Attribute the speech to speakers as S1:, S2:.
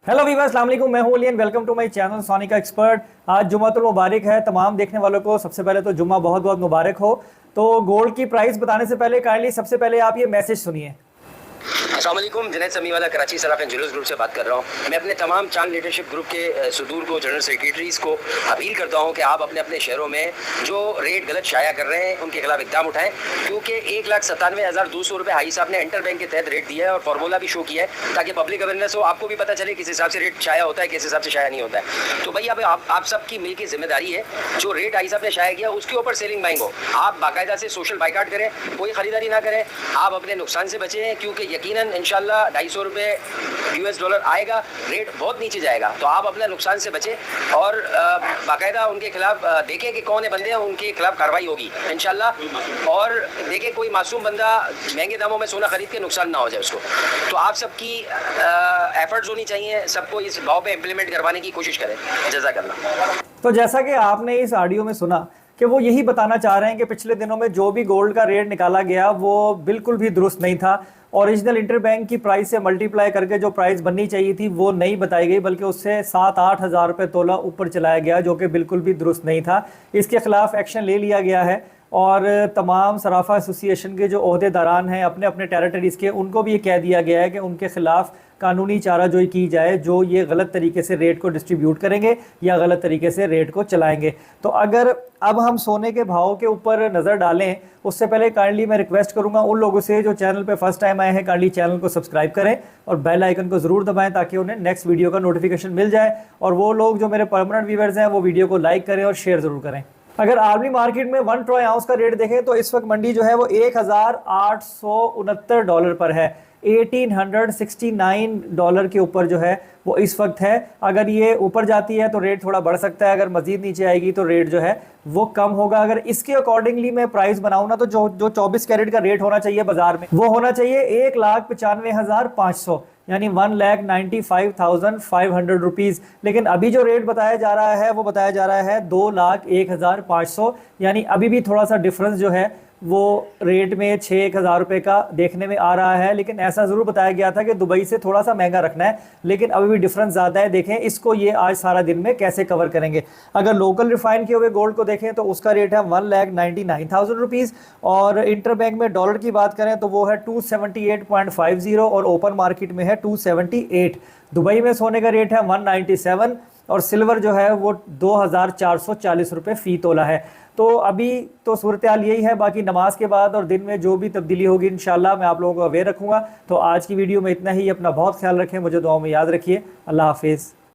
S1: Hello viewers, अस्सलाम वालेकुम। मैं हूं Aliyan. Welcome to my channel Sonika expert. आज जुम्मतुल मुबारक है। तमाम देखने वालों को सबसे पहले तो जुम्मा बहुत बहुत मुबारक हो। तो गोल्ड की प्राइस बताने से पहले काइंडली सबसे पहले आप ये मैसेज सुनिए।
S2: अस्सलाम वालेकुम, जुनैद समीवाला कराची सराफा जुलूस ग्रुप से बात कर रहा हूँ। मैं अपने तमाम चांद लीडरशिप ग्रुप के सदूर को, जनरल सेक्रेटरीज को अपील करता हूँ कि आप अपने अपने शहरों में जो रेट गलत शाया कर रहे हैं उनके खिलाफ इकदाम उठाएं, क्योंकि 1,97,200 रुपये हाई साहब ने इंटर बैंक के तहत रेट दिया है और फार्मूला भी शो किया है ताकि पब्लिक अवेयरनेस हो, आपको भी पता चले किस हिसाब से रेट शाया होता है, किस हिसाब से शाया नहीं होता है। तो भाई अब आप सबकी मिल की जिम्मेदारी है, जो रेट हाई साहब ने शाया किया उसके ऊपर सेलिंग बाइंग हो। आप बाकायदा से सोशल बाइकाट करें, कोई खरीदारी ना करें, आप अपने नुकसान से बचें, क्योंकि यकीनन इंशाल्लाह 250 रुपये US डॉलर आएगा, रेट बहुत नीचे जाएगा। तो आप अपने नुकसान से बचें और बाकायदा उनके खिलाफ देखें कि कौन है बंदे हैं, उनके खिलाफ कार्रवाई होगी इंशाल्लाह। और देखें कोई मासूम बंदा महंगे दामों में सोना खरीद के नुकसान ना हो जाए उसको। तो आप सबकी एफर्ट्स होनी चाहिए, सबको इस भाव पे इम्प्लीमेंट करवाने की कोशिश करें। जज़ाकल्लाह।
S1: तो जैसा कि आपने इस ऑडियो में सुना कि वो यही बताना चाह रहे हैं कि पिछले दिनों में जो भी गोल्ड का रेट निकाला गया वो बिल्कुल भी दुरुस्त नहीं था। ओरिजिनल इंटरबैंक की प्राइस से मल्टीप्लाई करके जो प्राइस बननी चाहिए थी वो नहीं बताई गई, बल्कि उससे 7-8 हज़ार रुपये तोला ऊपर चलाया गया, जो कि बिल्कुल भी दुरुस्त नहीं था। इसके खिलाफ एक्शन ले लिया गया है और तमाम सराफा एसोसिएशन के जो ओहदेदारान हैं अपने अपने टेरिटरीज़ के, उनको भी ये कह दिया गया है कि उनके खिलाफ कानूनी चाराजोई की जाए जो ये गलत तरीके से रेट को डिस्ट्रीब्यूट करेंगे या गलत तरीके से रेट को चलाएंगे। तो अगर अब हम सोने के भाव के ऊपर नज़र डालें, उससे पहले काइंडली मैं रिक्वेस्ट करूंगा उन लोगों से जो चैनल पे फर्स्ट टाइम आए हैं, काइंडली चैनल को सब्सक्राइब करें और बेल आइकन को ज़रूर दबाएं ताकि उन्हें नेक्स्ट वीडियो का नोटिफिकेशन मिल जाए। और वो लोग जो मेरे परमानेंट व्यूअर्स हैं वो वीडियो को लाइक करें और शेयर ज़रूर करें। अगर आलमी मार्केट में 1 ट्रॉय आउंस का रेट देखें तो इस वक्त मंडी जो है वो $1,869 पर है। $1,869 के ऊपर जो है वो इस वक्त है। अगर ये ऊपर जाती है तो रेट थोड़ा बढ़ सकता है, अगर मजीद नीचे आएगी तो रेट जो है वो कम होगा। अगर इसके अकॉर्डिंगली मैं प्राइस बनाऊँ ना तो जो 24 कैरेट का रेट होना चाहिए बाजार में वो होना चाहिए 1,95,500, यानी 1,95,500 रुपीज़। लेकिन अभी जो रेट बताया जा रहा है वो बताया जा रहा है 2,01,500, यानी अभी भी थोड़ा सा डिफरेंस जो है वो रेट में 6,000 रुपये का देखने में आ रहा है। लेकिन ऐसा ज़रूर बताया गया था कि दुबई से थोड़ा सा महंगा रखना है, लेकिन अभी भी डिफरेंस ज़्यादा है। देखें इसको ये आज सारा दिन में कैसे कवर करेंगे। अगर लोकल रिफाइन किए हुए गोल्ड को देखें तो उसका रेट है 1,99,000 रुपीज़ और इंटर बैंक में डॉलर की बात करें तो वो है 278.50 और ओपन मार्केट में है 278। दुबई में सोने का रेट है 197 और सिल्वर जो है वो 2,440 रुपये फ़ी तोला है। तो अभी तो सूरत हाल यही है। बाकी नमाज के बाद और दिन में जो भी तब्दीली होगी इंशाल्लाह मैं आप लोगों को अवेयर रखूँगा। तो आज की वीडियो में इतना ही। अपना बहुत ख्याल रखें, मुझे दुआओं में याद रखिए। अल्लाह हाफिज़।